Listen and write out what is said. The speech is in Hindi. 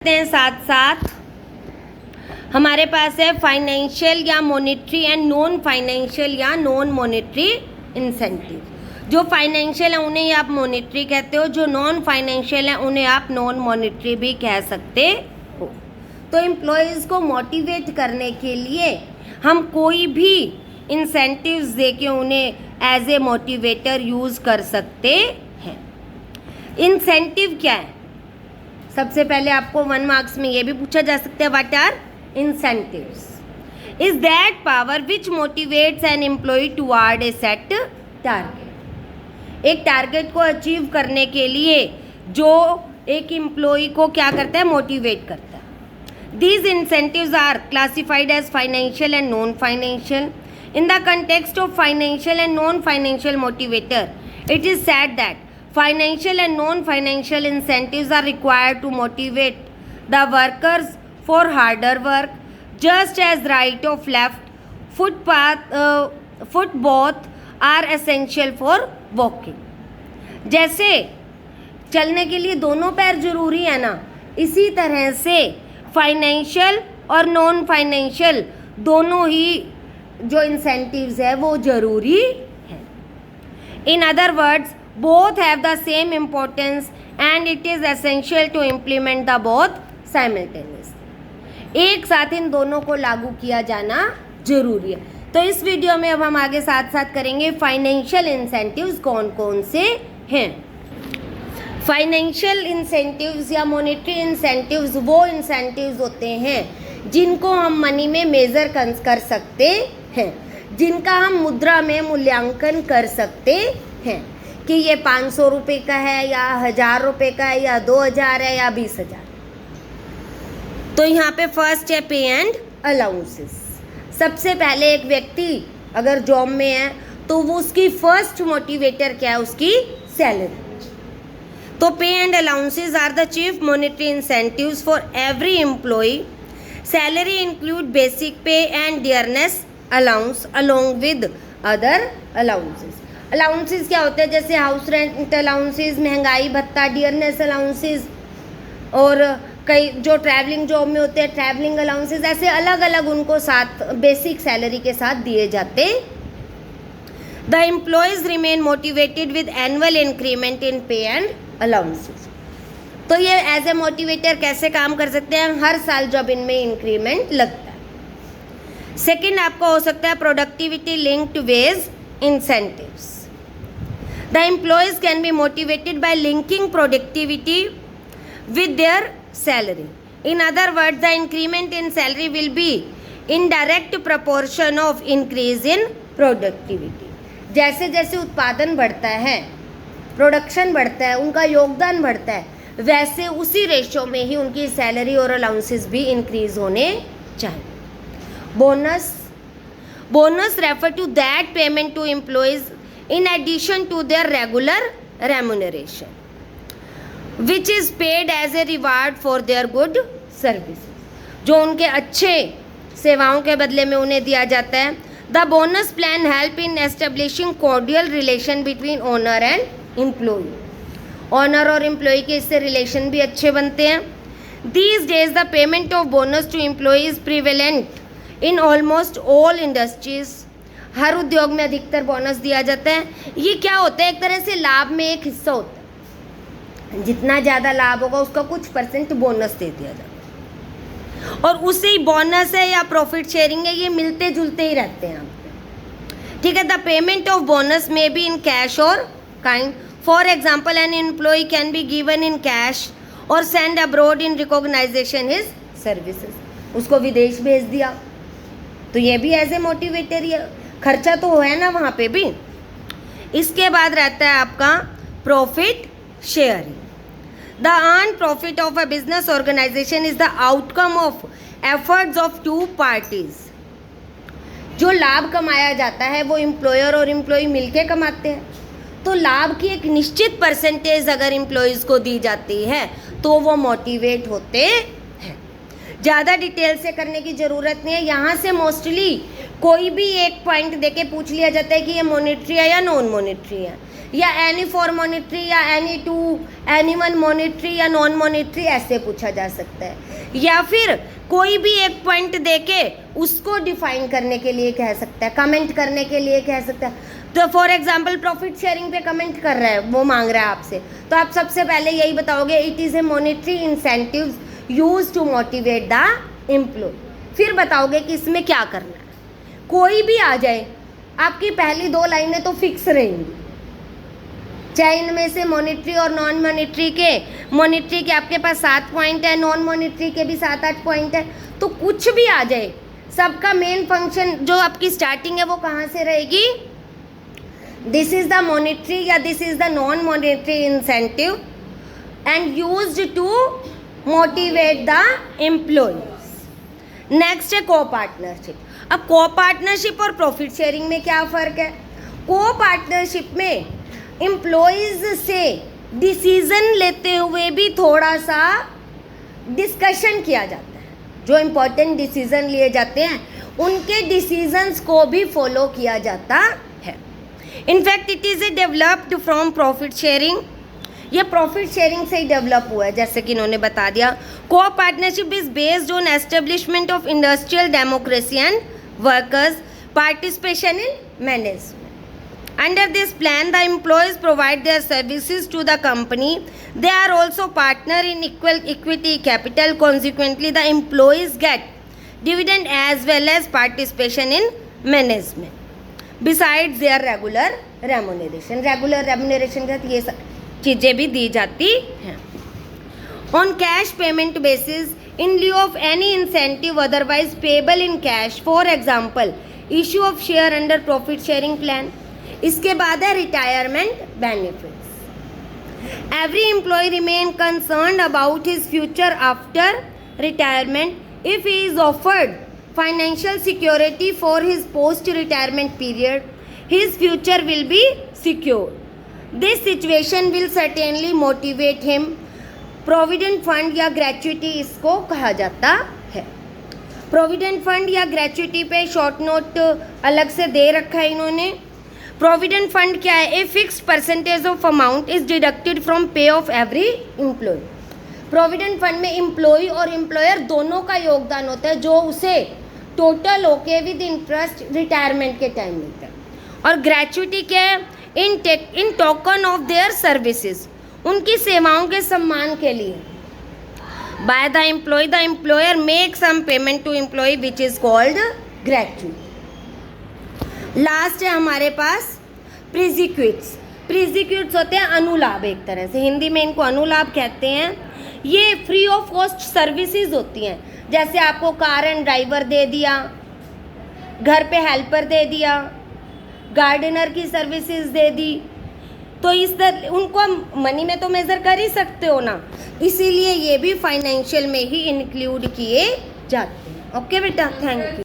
हैं साथ साथ हमारे पास है फाइनेंशियल या मॉनेटरी एंड नॉन फाइनेंशियल या नॉन मॉनेटरी इंसेंटिव। जो फाइनेंशियल है उन्हें आप मॉनेटरी कहते हो, जो नॉन फाइनेंशियल है उन्हें आप नॉन मॉनेटरी भी कह सकते हो। तो एम्प्लॉयज़ को मोटिवेट करने के लिए हम कोई भी इंसेंटिव्स देके उन्हें एज ए मोटिवेटर यूज़ कर सकते हैं। इंसेंटिव क्या है? सबसे पहले आपको 1 मार्क्स में ये भी पूछा जा सकता है, what are incentives? Is that power which motivates an employee toward a set target. एक टारगेट को अचीव करने के लिए जो एक एम्प्लॉय को क्या करता है, मोटिवेट करता है। These incentives are classified as financial and non financial. In the context of financial and non financial motivator, it is said that financial and non-financial incentives are required to motivate the workers for harder work, just as right of left foot both are essential for walking। जैसे चलने के लिए दोनों पैर जरूरी है ना, इसी तरह से फाइनेंशियल और नॉन फाइनेंशियल दोनों ही जो इंसेंटिव्स है वो जरूरी है। In other words, both have the same importance and it is essential to implement the both simultaneously। एक साथ इन दोनों को लागू किया जाना जरूरी है। तो इस वीडियो में अब हम आगे साथ साथ करेंगे फाइनेंशियल इंसेंटिव्स कौन कौन से हैं। फाइनेंशियल इंसेंटिव्स या मॉनेटरी इंसेंटिव्स वो इंसेंटिव्स होते हैं जिनको हम मनी में मेजर कर सकते हैं, जिनका हम मुद्रा में मूल्यांकन कर सकते हैं कि ये 500 रुपये का है या 1000 रुपये का है या 2000 है या 20,000। तो यहाँ पे फर्स्ट है पे एंड अलाउंसेस। सबसे पहले एक व्यक्ति अगर जॉब में है तो वो उसकी फर्स्ट मोटिवेटर क्या है, उसकी सैलरी। तो pay and allowances are the chief monetary incentives for every employee. Salary include basic pay and dearness allowance along with other allowances. Allowances क्या होते हैं? जैसे हाउस रेंट अलाउंसेस, महंगाई भत्ता, डियरनेस अलाउंसेस, और कई जो ट्रैवलिंग जॉब में होते हैं ट्रैवलिंग अलाउंसेस, ऐसे अलग अलग उनको साथ बेसिक सैलरी के साथ दिए जाते। The employees remain motivated with annual increment in पे एंड अलाउंसेस। तो ये एज ए मोटिवेटर कैसे काम कर सकते हैं? हर साल जब इनमें इंक्रीमेंट लगता है। सेकेंड आपका हो सकता है productivity linked wage incentives। The employees can be motivated by linking productivity with their salary। In other words, the increment in salary will be in direct proportion of increase in productivity। जैसे जैसे उत्पादन बढ़ता है, प्रोडक्शन बढ़ता है, उनका योगदान बढ़ता है, वैसे उसी रेशो में ही उनकी सैलरी और अलाउंसेस भी इंक्रीज होने चाहिए। Bonus refer to that payment to employees in addition to their regular remuneration, which is paid as a reward for their good services। जो उनके अच्छे सेवाओं के बदले में उन्हें दिया जाता है। The bonus plan help in establishing cordial relation between owner and employee। Owner और employee के इससे रिलेशन भी अच्छे बनते हैं। These days the payment of bonus to employees is prevalent in almost all industries. हर उद्योग में अधिकतर बोनस दिया जाता है। ये क्या होता है? एक तरह से लाभ में एक हिस्सा होता है, जितना ज़्यादा लाभ होगा उसका कुछ % बोनस दे दिया जाता है, और उसे बोनस है या प्रॉफिट शेयरिंग है, ये मिलते जुलते ही रहते हैं। ठीक है। The payment of bonus may be in cash or kind. For example, an employee can be given in cash or send abroad in recognisation his services. उसको विदेश भेज दिया तो ये भी एज ए मोटिवेटर, ये खर्चा तो है ना वहाँ पे भी। इसके बाद रहता है आपका profit sharing. The earn profit of a business organisation is the outcome of efforts of 2 parties. जो लाभ कमाया जाता है वो एम्प्लॉयर और एम्प्लॉय मिलके कमाते हैं। तो लाभ की एक निश्चित % अगर एम्प्लॉयज़ को दी जाती है तो वो मोटिवेट होते हैं। ज़्यादा डिटेल से करने की ज़रूरत नहीं है। यहाँ से मोस्टली कोई भी एक पॉइंट देके पूछ लिया जाता है कि ये मॉनेटरी है या नॉन मॉनेटरी है। या एनी फॉर मॉनिटरी या any two any one monetary या नॉन मॉनिटरी ऐसे पूछा जा सकता है। या फिर कोई भी एक पॉइंट देके उसको डिफाइन करने के लिए कह सकता है, कमेंट करने के लिए कह सकता है। तो फॉर एग्जाम्पल प्रॉफिट शेयरिंग पे कमेंट कर रहा है, वो मांग रहा है आपसे, तो आप सबसे पहले यही बताओगे it is a monetary incentives use to motivate the employee. फिर बताओगे कि इसमें क्या करना है। कोई भी आ जाए, आपकी पहली 2 लाइनें तो फिक्स रहेंगी, चाहे इनमें से मॉनिटरी और नॉन मॉनिटरी के आपके पास 7 पॉइंट है, नॉन मॉनिटरी के भी 7-8 पॉइंट है, तो कुछ भी आ जाए सबका मेन फंक्शन जो आपकी स्टार्टिंग है वो कहाँ से रहेगी, दिस इज द मॉनिटरी या this is the non monetary incentive and used to motivate the employees. Next है को पार्टनरशिप। अब को पार्टनरशिप और प्रॉफिट शेयरिंग में क्या फ़र्क है? को पार्टनरशिप में एम्प्लॉयज़ से डिसीज़न लेते हुए भी थोड़ा सा डिस्कशन किया जाता है। जो इम्पोर्टेंट डिसीज़न लिए जाते हैं उनके डिसीजंस को भी फॉलो किया जाता है। In fact it is A developed from profit sharing. ये प्रॉफिट शेयरिंग से ही डेवलप हुआ है, जैसे कि इन्होंने बता दिया। को partnership is based on establishment of industrial democracy and workers participation in management. Under this plan, the employees provide their services to the company. They are also partner in equal equity capital. Consequently, the employees get dividend as well as participation in management. Besides their regular remuneration. Regular remuneration के साथ ये चीज़ें भी दी जाती हैं. On cash payment basis, in lieu of any incentive otherwise payable in cash, for example, issue of share under profit sharing plan. इसके बाद है retirement benefits. Every employee remain concerned about his future after retirement if he is offered financial security for his post retirement period, his future will be secure. This situation will certainly motivate him. Provident fund या ग्रेच्युटी इसको कहा जाता है। प्रोविडेंट फंड या ग्रेच्युटी पे शॉर्ट नोट अलग से दे रखा है इन्होंने। प्रोविडेंट फंड क्या है? A fixed percentage of amount is deducted from pay of every employee. Provident fund में एम्प्लॉय और एम्प्लॉयर दोनों का योगदान होता है, जो उसे टोटल होके विद इंटरेस्ट रिटायरमेंट के टाइम मिलता है। और ग्रेच्युटी क्या है? In token of their services, उनकी सेवाओं के सम्मान के लिए। By the employer make some payment to employee which is called gratuity. Last है हमारे पास प्रीजिक्यूट्स। प्रीजिक्यूट्स होते हैं अनुलाभ, एक तरह से हिंदी में इनको अनुलाभ कहते हैं। ये फ्री ऑफ कॉस्ट सर्विसेज होती हैं, जैसे आपको कार एंड ड्राइवर दे दिया, घर पे हेल्पर दे दिया, गार्डनर की सर्विसेज दे दी, तो इस तरह उनको मनी में तो मेज़र कर ही सकते हो ना, इसीलिए ये भी फाइनेंशियल में ही इंक्लूड किए जाते हैं। ओके बेटा, थैंक यू।